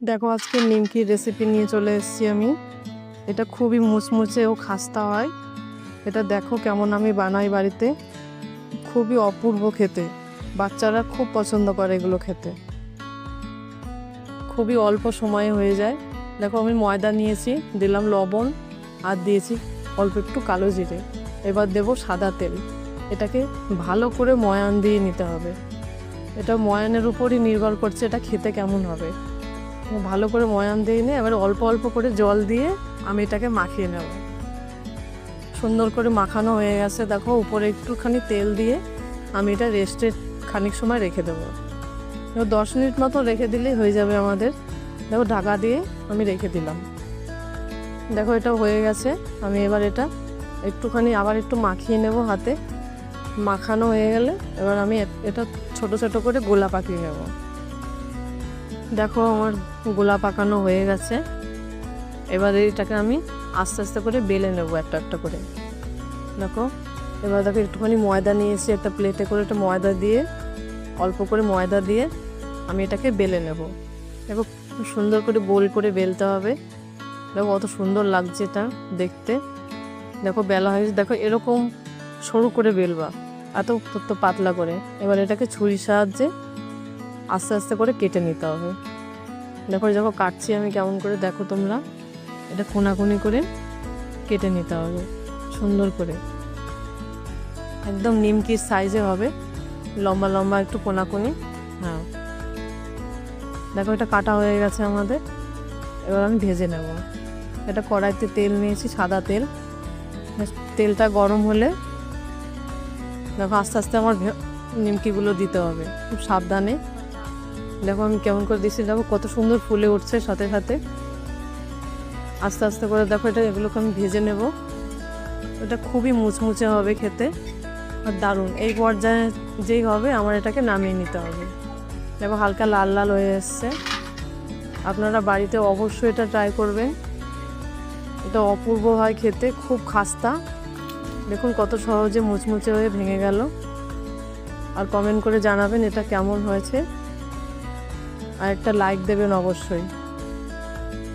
দেখো আজকে নিমকির রেসিপি নিয়ে চলে এসেছি আমি। এটা খুবই মুচমুচে ও খাস্তা হয়। এটা দেখো কেমন আমি বানাই বাড়িতে। খুবই অপূর্ব খেতে, বাচ্চারা খুব পছন্দ করে এগুলো খেতে। খুবই অল্প সময়ে হয়ে যায়। দেখো আমি ময়দা নিয়েছি, দিলাম লবণ আর দিয়েছি অল্প একটু কালো জিরে। এবার দেব সাদা তেল। এটাকে ভালো করে ময়ান দিয়ে নিতে হবে। এটা ময়ানের উপরই নির্ভর করছে এটা খেতে কেমন হবে। ভালো করে ময়ান দিয়ে নিয়ে এবার অল্প অল্প করে জল দিয়ে আমি এটাকে মাখিয়ে নেব। সুন্দর করে মাখানো হয়ে গেছে। দেখো উপরে একটুখানি তেল দিয়ে আমি এটা রেস্টে খানিক সময় রেখে দেবো। 10 মিনিট মতো রেখে দিলেই হয়ে যাবে আমাদের। দেখো ঢাকা দিয়ে আমি রেখে দিলাম। দেখো এটা হয়ে গেছে। আমি এবার এটা একটুখানি আবার একটু মাখিয়ে নেব হাতে। মাখানো হয়ে গেলে এবার আমি এটা ছোট ছোট করে গোলা পাকিয়ে নেব। দেখো আমার গোলা পাকানো হয়ে গেছে। এবার এটাকে আমি আস্তে আস্তে করে বেলে নেব একটা একটা করে। দেখো এবার দেখো একটুখানি ময়দা নিয়েছি একটা প্লেটে করে, একটা ময়দা দিয়ে অল্প করে ময়দা দিয়ে আমি এটাকে বেলে নেব। দেখো সুন্দর করে গোল করে বেলতে হবে। দেখো কত সুন্দর লাগছে এটা দেখতে। দেখো বেলা হয়েছে। দেখো এরকম সরু করে বেলবা, এত তো পাতলা করে। এবার এটাকে ছুরির সাহায্যে আস্তে আস্তে করে কেটে নিতে হবে। দেখো দেখো কাটছি আমি কেমন করে, দেখো তোমরা। এটা কোনাকুনি করে কেটে নিতে হবে সুন্দর করে, একদম নিমকির সাইজে হবে, লম্বা লম্বা একটু কোনাকুনি। হ্যাঁ দেখো এটা কাটা হয়ে গেছে আমাদের। এবার আমি ভেজে নেব। এটা কড়াইতে তেল নিয়েছি, সাদা তেল। তেলটা গরম হলে দেখো আস্তে আস্তে আমার নিমকিগুলো দিতে হবে, খুব সাবধানে। দেখো আমি কেমন করে দিচ্ছি, দেখো কত সুন্দর ফুলে উঠছে সাথে সাথে। আস্তে আস্তে করে দেখো এটা এগুলোকে আমি ভেজে নেব। এটা খুবই মুচমুচে হবে খেতে আর দারুণ। এই পর্যায়ে যেই হবে আমার এটাকে নামিয়ে নিতে হবে। দেখো হালকা লাল লাল হয়ে এসছে। আপনারা বাড়িতে অবশ্যই এটা ট্রাই করবেন। এটা অপূর্ব হয় খেতে, খুব খাস্তা। দেখুন কত সহজে মুচমুচে হয়ে ভেঙে গেল। আর কমেন্ট করে জানাবেন এটা কেমন হয়েছে, আর একটা লাইক দেবেন অবশ্যই।